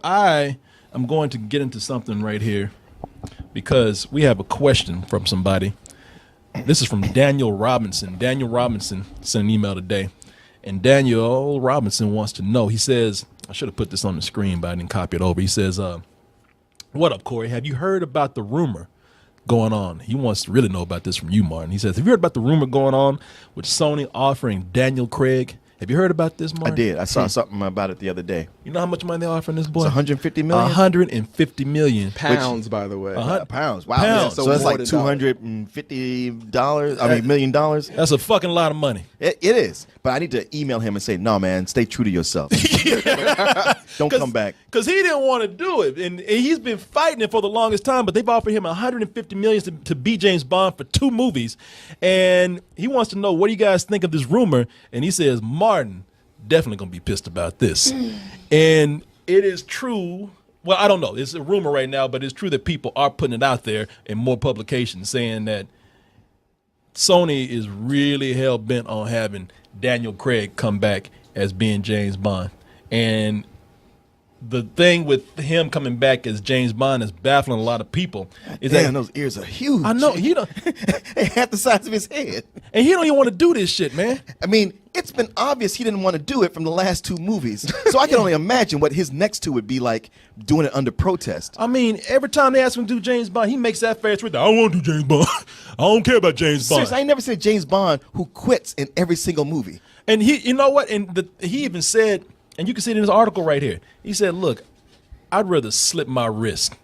I am going to get into something right here because we have a question from somebody. This is from Daniel Robinson. Daniel Robinson sent an email today, and Daniel Robinson wants to know. He says, I should have put this on the screen, but I didn't copy it over. He says, what up, Corey? Have you heard about the rumor going on? He wants to really know about this from you, Martin. He says, have you heard about the rumor going on with Sony offering Daniel Craig? Have you heard about this, Martin? I did. I saw something about it the other day. You know how much money they're offering this boy? It's 150 million? 150 million. Pounds, by the way. Pounds. Wow. Pounds. So it's like $250. Million dollars. That's a fucking lot of money. It is. But I need to email him and say, no, man, stay true to yourself. Don't come back. Because he didn't want to do it. And he's been fighting it for the longest time, but they've offered him 150 million to be James Bond for 2 movies. And he wants to know, what do you guys think of this rumor? And he says, Martin definitely going to be pissed about this. And it is true. Well, I don't know. It's a rumor right now, but it's true that people are putting it out there in more publications saying that Sony is really hell-bent on having Daniel Craig come back as being James Bond. And the thing with him coming back as James Bond is baffling a lot of people. Is Damn, those ears are huge. I know. He don't, They half the size of his head. and he don't even want to do this shit, man. I mean, it's been obvious he didn't want to do it from the last 2 movies. So I can only imagine what his next 2 would be like doing it under protest. I mean, every time they ask him to do James Bond, he makes that face right there. I don't want to do James Bond. I don't care about James Bond. Seriously, I ain't never seen a James Bond who quits in every single movie. And he, you know what? And he even said, and you can see it in his article right here. He said, "Look, I'd rather slip my wrist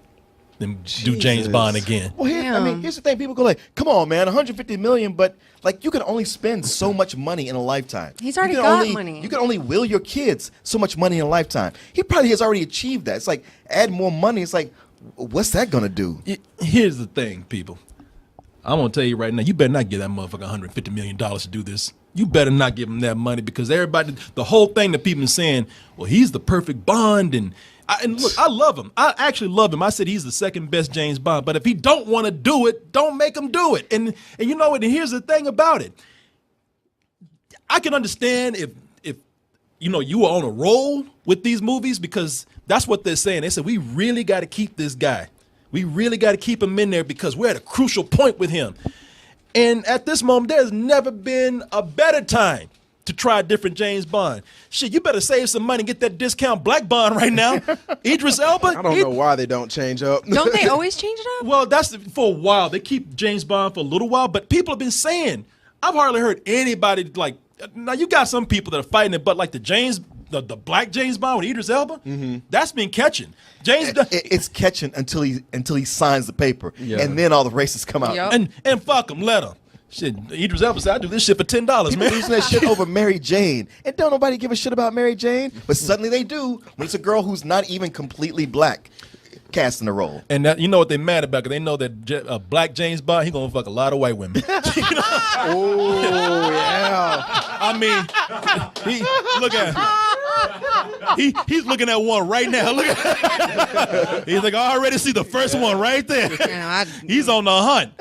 than do James Bond again." Well, I mean, here's the thing: people go like, "Come on, man, 150 million," but like, you can only spend so much money in a lifetime. He's already You can got only- money. You can only will your kids so much money in a lifetime. He probably has already achieved that. It's like add more money. It's like, what's that gonna do? Here's the thing, people. I'm gonna tell you right now, you better not give that motherfucker $150 million to do this. You better not give him that money, because everybody, the whole thing that people are saying, well, he's the perfect Bond, and look, I love him. I actually love him. I said he's the second best James Bond. But if he don't want to do it, don't make him do it. And you know what? And here's the thing about it. I can understand if you know you were on a roll with these movies, because that's what they're saying. They said we really got to keep this guy. We really got to keep him in there because we're at a crucial point with him. And at this moment, there's never been a better time to try a different James Bond. Shit, you better save some money and get that discount Black Bond right now. Idris Elba. I don't know why they don't change up. Don't they always change it up? Well, that's for a while. They keep James Bond for a little while, but people have been saying, I've hardly heard anybody like, now you got some people that are fighting it, but like the black James Bond with Idris Elba, that's been catching. It's catching until he signs the paper, and then all the races come out. Yep. And fuck him, let him. Shit, Idris Elba said, I do this shit for $10, People man. losing that shit over Mary Jane, and don't nobody give a shit about Mary Jane, but suddenly they do when it's a girl who's not even completely black casting the role. And that, you know what they're mad about, because they know that a black James Bond, he gonna fuck a lot of white women. Oh, yeah. I mean, look at him. He's looking at one right now. Look at he's like, I already see the first one right there. He's on the hunt.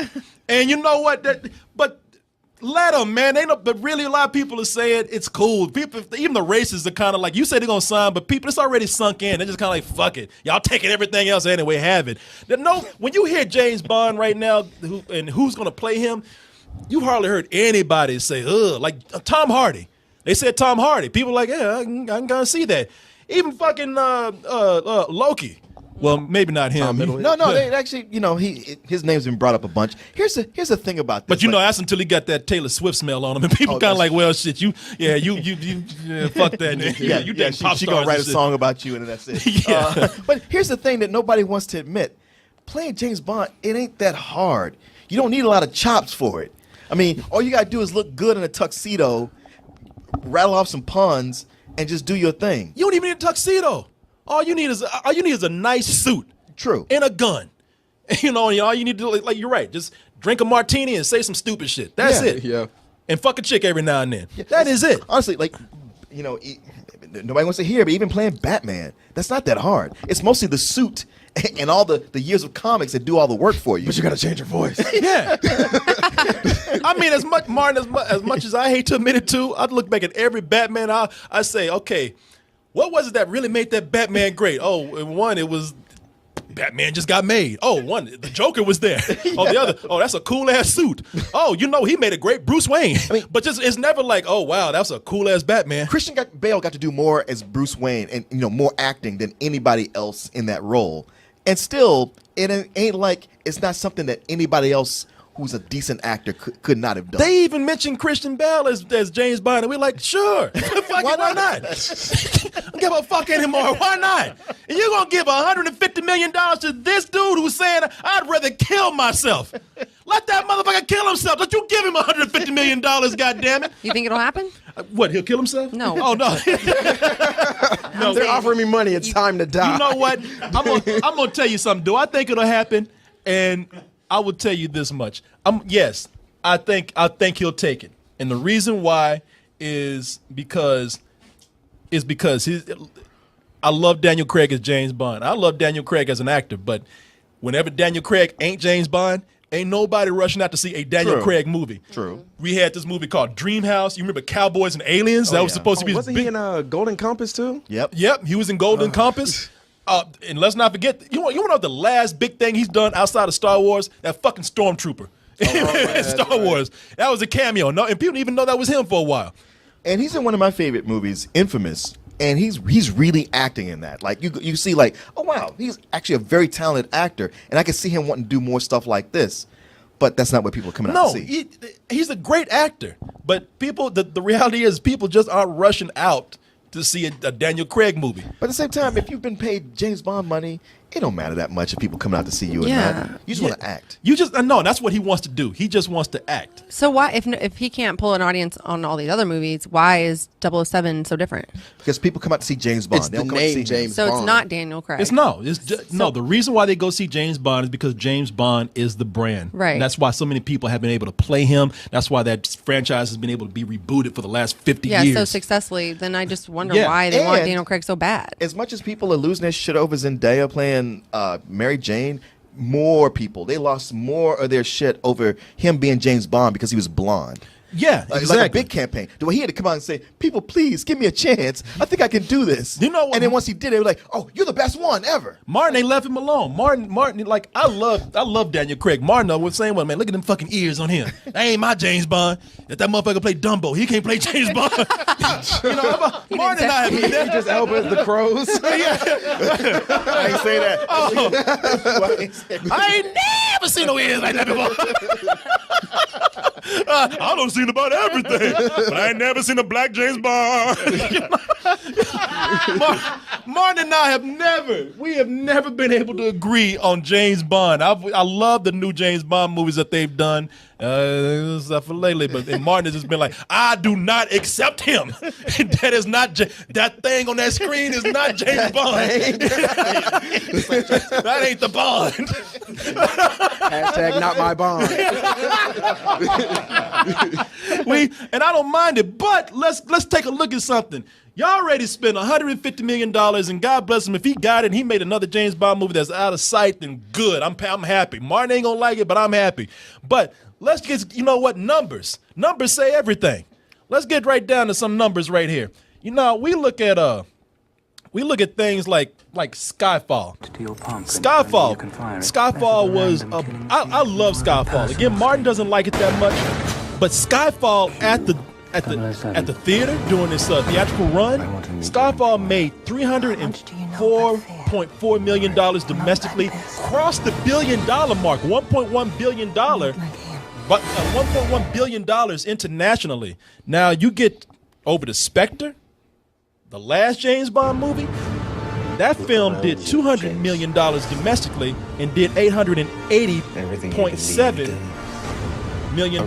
And you know what? But let him, man. But really, a lot of people are saying it's cool. People, even the racists are kind of like, you say they're gonna sign, but people, it's already sunk in. They're just kind of like, fuck it, y'all taking everything else anyway. Have it. When you hear James Bond right now, who's gonna play him, you hardly heard anybody say, ugh, like Tom Hardy. They said Tom Hardy. People are like, yeah, I'm gonna see that. Even fucking Loki. Well, maybe not him. No, they actually, his name's been brought up a bunch. Here's the thing about this. But that's until he got that Taylor Swift smell on him, and people kind of like, well, shit, you fuck that. She gonna write a song about you, and that's it. Yeah. But here's the thing that nobody wants to admit: playing James Bond, it ain't that hard. You don't need a lot of chops for it. I mean, all you gotta do is look good in a tuxedo, rattle off some puns, and just do your thing. You don't even need a tuxedo. All you need is a nice suit. True. And a gun. All you need to do, like you're right, just drink a martini and say some stupid shit. That's it. Yeah. And fuck a chick every now and then. That is it. Honestly, nobody wants to hear, but even playing Batman, that's not that hard. It's mostly the suit and all the years of comics that do all the work for you. But you got to change your voice. Yeah. I mean, as much as I hate to admit it too, I'd look back at every Batman, I say, okay, What was it that really made that Batman great? Oh, one, it was Batman just got made. Oh, one, the Joker was there. Oh, the other, oh, that's a cool ass suit. Oh, he made a great Bruce Wayne. But just it's never like, oh wow, that's a cool ass Batman. Christian Bale got to do more as Bruce Wayne and more acting than anybody else in that role. And still, it ain't like it's not something that anybody else who's a decent actor could not have done. They even mentioned Christian Bale as James Bond, and we're like, sure, why not? Don't give a fuck anymore. Why not? And you're gonna give $150 million to this dude who's saying I'd rather kill myself. Let that motherfucker kill himself. Don't you give him $150 million, goddammit. You think it'll happen? What, he'll kill himself? No. Oh, no. No, they're offering me money. It's time to die. You know what? I'm gonna tell you something. Do I think it'll happen? And I will tell you this much. Yes, I think he'll take it. And the reason why is because I love Daniel Craig as James Bond. I love Daniel Craig as an actor, but whenever Daniel Craig ain't James Bond, ain't nobody rushing out to see a Daniel Craig movie. True. We had this movie called Dreamhouse. You remember Cowboys and Aliens? That was supposed to be Wasn't he in Golden Compass too? Yep. Yep, he was in Golden Compass. And let's not forget, you want to know the last big thing he's done outside of Star Wars? That fucking Stormtrooper. Star Wars. That was a cameo. No, and people didn't even know that was him for a while. And he's in one of my favorite movies, Infamous. And he's really acting in that. Like you see, like, oh wow, he's actually a very talented actor, and I can see him wanting to do more stuff like this. But that's not what people are coming out to see. He's a great actor. But people, the reality is, people just aren't rushing out to see a Daniel Craig movie. But at the same time, if you've been paid James Bond money, it don't matter that much if people come out to see you or not. You just want to act. No, that's what he wants to do. He just wants to act. So why, if he can't pull an audience on all these other movies, why is 007 so different? Because people come out to see James Bond. It's They the don't come out to name see James So Bond. it's not Daniel Craig. It's no. The reason why they go see James Bond is because James Bond is the brand. Right. And that's why so many people have been able to play him. That's why that franchise has been able to be rebooted for the last 50 years. Yeah, so successfully. Then I just wonder Yeah. why they want And Daniel Craig so bad. As much as people are losing their shit over Zendaya playing Mary Jane, more people, they lost more of their shit over him being James Bond because he was blonde. Yeah, Like exactly. a big campaign. The way he had to come out and say, people, please give me a chance. I think I can do this. You know what? And then once he did it, they were like, oh, you're the best one ever. Martin ain't left him alone. Martin, like I love Daniel Craig. Martin was saying, well, man, look at them fucking ears on him. That ain't my James Bond. If that motherfucker play Dumbo, he can't play James Bond. Martin and I have He just Elba the crows. I ain't say that. I ain't never seen no ears like that before. I don't seen about everything, but I ain't never seen a black James Bond. Martin and I have never been able to agree on James Bond. I love the new James Bond movies that they've done, stuff for lately. But Martin has just been like, I do not accept him. That is not that thing on that screen is not James Bond. That ain't the Bond. Hashtag not my Bond. And I don't mind it, but let's take a look at something. Y'all already spent $150 million, and God bless him if he got it and he made another James Bond movie that's out of sight, then good. I'm happy. Martin ain't gonna like it, but I'm happy. But let's get, you know what, numbers. Numbers say everything. Let's get right down to some numbers right here. You know, we look at things like Skyfall. Skyfall was I love Skyfall. Again, Martin doesn't like it that much, but Skyfall at the theater during this theatrical run, Skyfall made $304.4 million domestically, crossed the $1 billion mark, $1.1 billion, but $1.1 billion internationally. Now you get over to Spectre, the last James Bond movie. That film did $200 million domestically and did $880.7 million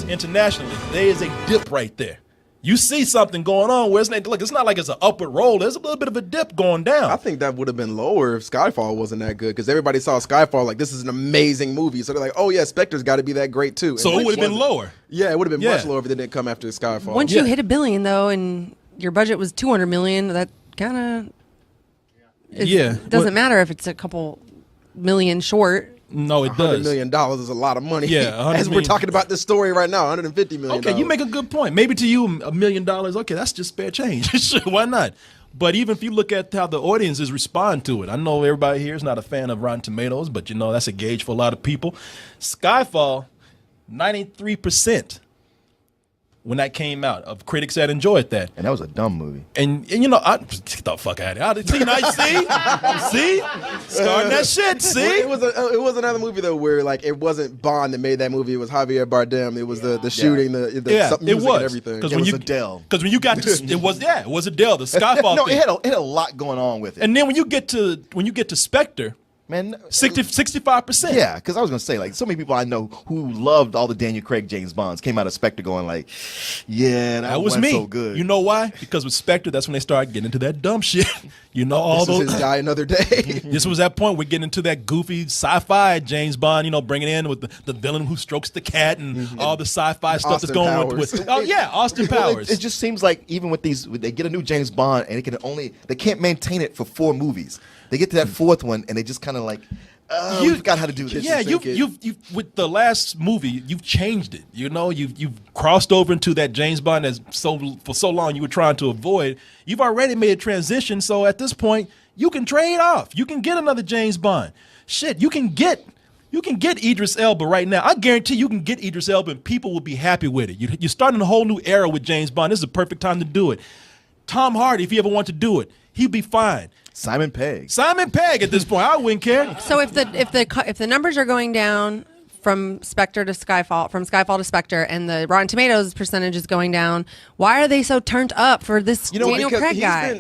internationally. There is a dip right there. You see something going on where it's not like it's an upward roll. There's a little bit of a dip going down. I think that would have been lower if Skyfall wasn't that good, because everybody saw Skyfall like this is an amazing movie. So they're like, oh yeah, Spectre's got to be that great too. So it would have been lower. Yeah, it would have been much lower if it didn't come after Skyfall. Once you hit $1 billion though, and your budget was $200 million, that kind of doesn't matter if it's a couple million short. No, it does. $100 million is a lot of money. Yeah, as we're talking about this story right now, $150 million. Okay, you make a good point. Maybe to you $1 million, okay, that's just spare change. Sure, why not? But even if you look at how the audiences respond to it, I know everybody here is not a fan of Rotten Tomatoes, but that's a gauge for a lot of people. Skyfall, 93% when that came out of critics that enjoyed that. And that was a dumb movie. And get the fuck out of here. See? Starting that shit, see? It was another movie though where like it wasn't Bond that made that movie. It was Javier Bardem. It was the shooting, the music it was and everything. It was Adele. Because when you got to it was Adele, the Skyfall No, thing. it had a lot going on with it. And then when you get to Spectre, Man, 65%. Yeah, because I was gonna say, like, so many people I know who loved all the Daniel Craig James Bonds came out of Spectre going like, yeah, that was wasn't me. so good. You know why? Because with Spectre, that's when they started getting into that dumb shit. All This those. is his Die Another Day. This was that point we're getting into that goofy sci-fi James Bond, bringing in with the villain who strokes the cat and all the sci-fi stuff that's Austin going Powers. with. Oh yeah, Austin Powers. It just seems like even with they get a new James Bond and they can't maintain it for 4 movies. They get to that 4th one and they just kind of like, we forgot how to do this. Yeah, you've with the last movie, you've changed it. You've crossed over into that James Bond that's for so long you were trying to avoid. You've already made a transition, so at this point, you can trade off. You can get another James Bond. Shit, you can get Idris Elba right now. I guarantee you can get Idris Elba and people will be happy with it. You're starting a whole new era with James Bond. This is the perfect time to do it. Tom Hardy, if he ever want to do it, he'd be fine. Simon Pegg At this point, I wouldn't care. So if the numbers are going down from Spectre to Skyfall, from Skyfall to Spectre, and the Rotten Tomatoes percentage is going down, why are they so turned up for this Daniel because Craig guy?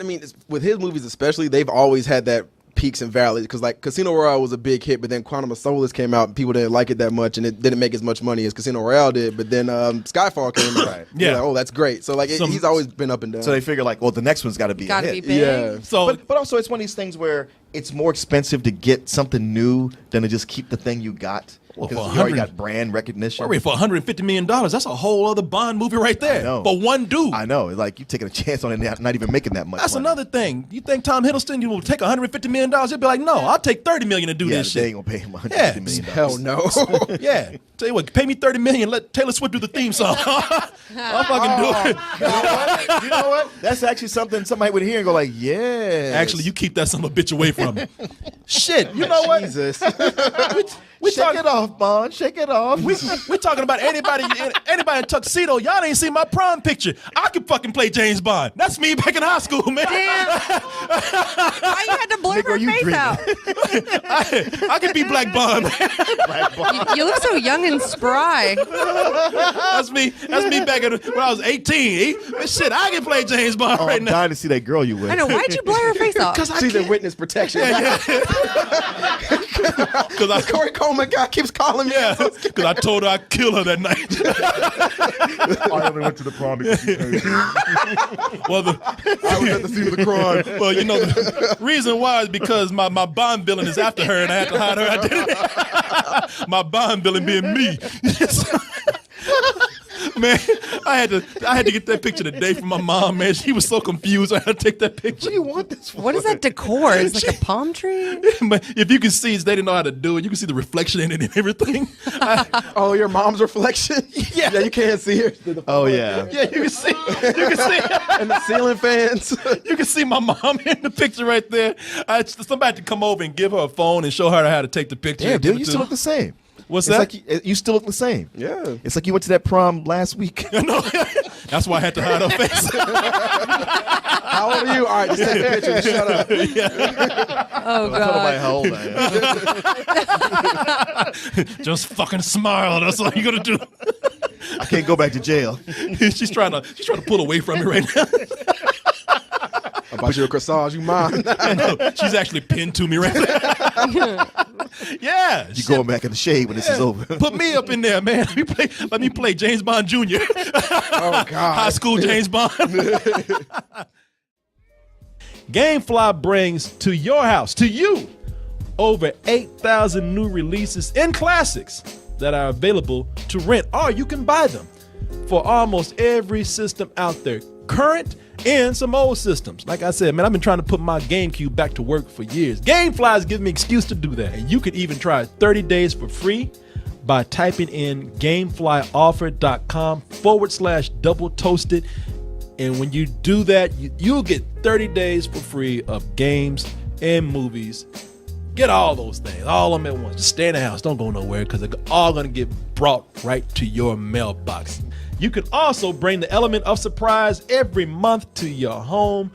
With his movies especially, they've always had that peaks and valleys because like Casino Royale was a big hit, but then Quantum of Solace came out and people didn't like it that much, and it didn't make as much money as Casino Royale did. But then Skyfall came out. Right. Yeah. Like, oh, that's great. So like he's always been up and down. So they figure like, well, the next one's got to be a hit. big. Yeah. So, But also it's one of these things where it's more expensive to get something new than to just keep the thing you got. Well, Because for you already 100 got brand recognition. for $150 million, that's a whole other Bond movie right there. I know. For one dude. I know. Like, you taking a chance on it not even making that much That's money. another thing. You think Tom Hiddleston will take $150 million? He'll be like, no, I'll take $30 million to do Yeah, this they shit. ain't going to pay him $150 Yeah. million. Hell no. Yeah. Tell you what, pay me $30 million, let Taylor Swift do the theme song. I'll fucking do it. You know what? That's actually something somebody would hear and go like, yeah. Actually, you keep that son of a bitch away from me. Shit, you know what? Jesus. We Shake it off, Bond. Shake it off. We're talking about anybody in tuxedo. Y'all ain't seen my prom picture. I could fucking play James Bond. That's me back in high school, man. Damn. Why you had to blur Nigga, her you face dreaming. out? I could be Black Bond, man. You look so young and spry. That's me back when I was 18. Shit, I can play James Bond Oh, right I'm now. dying to see that girl you with. I know. Why'd you blur her face out? She's in witness protection. Because Corey Coleman guy keeps calling me. because I told her I'd kill her that night. I only went to the prom because she paid. Well, I was at the scene of the crime. well, the reason why is because my Bond villain is after her, and I had to hide her identity. My Bond villain being me. Man, I had to get that picture today from my mom. Man, she was so confused. I had to take that picture. What do you want this for? What is that decor? It's like a palm tree? But if you can see, they didn't know how to do it. You can see the reflection in it and everything. Oh, your mom's reflection? Yeah. Yeah, you can't see her. Oh, yeah. Yeah, you can see. And the ceiling fans. You can see my mom in the picture right there. Somebody had to come over and give her a phone and show her how to take the picture. Damn, dude, you still look the same. What's It's that? like you still look the same. Yeah. It's like you went to that prom last week. No, that's why I had to hide her face. How old are you? All right, just take a picture and shut up. Oh, Tell nobody God. how old I am. Just fucking smile. That's all you gotta do. I can't go back to jail. She's trying to pull away from me right now. About your corsage, you mind? No, she's actually pinned to me right now. Yeah. You going back in the shade when this is over. Put me up in there, man. Let me play James Bond Jr. Oh, God. High school James Bond. Gamefly brings to your house, to you, over 8,000 new releases and classics that are available to rent, or you can buy them for almost every system out there, current and some old systems. Like I said, man, I've been trying to put my GameCube back to work for years. Gamefly's giving me an excuse to do that. And you can even try 30 days for free by typing in gameflyoffer.com/double toasted. And when you do that, you'll get 30 days for free of games and movies. Get all those things, all of them at once. Just stay in the house. Don't go nowhere because they're all going to get brought right to your mailbox. You can also bring the element of surprise every month to your home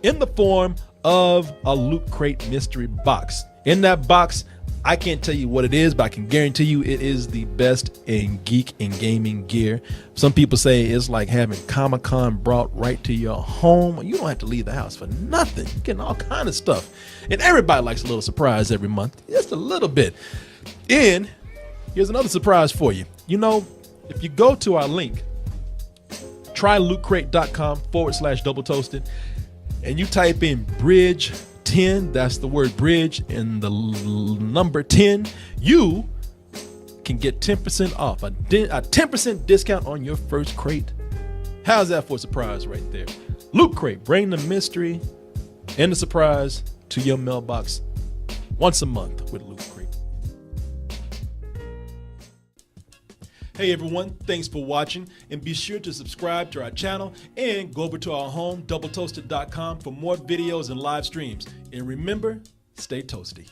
in the form of a Loot Crate mystery box. In that box, I can't tell you what it is, but I can guarantee you it is the best in geek and gaming gear. Some people say it's like having Comic-Con brought right to your home. You don't have to leave the house for nothing. You're getting all kind of stuff. And everybody likes a little surprise every month, just a little bit. And here's another surprise for you. You know, if you go to our link, trylootcrate.com/double toasted, and you type in bridge 10, that's the word bridge and the number 10, you can get 10% off, a 10% discount on your first crate. How's that for a surprise right there? Loot Crate, bring the mystery and the surprise to your mailbox once a month with Loot Crate. Hey everyone, thanks for watching, and be sure to subscribe to our channel and go over to our home, doubletoasted.com, for more videos and live streams. And remember, stay toasty.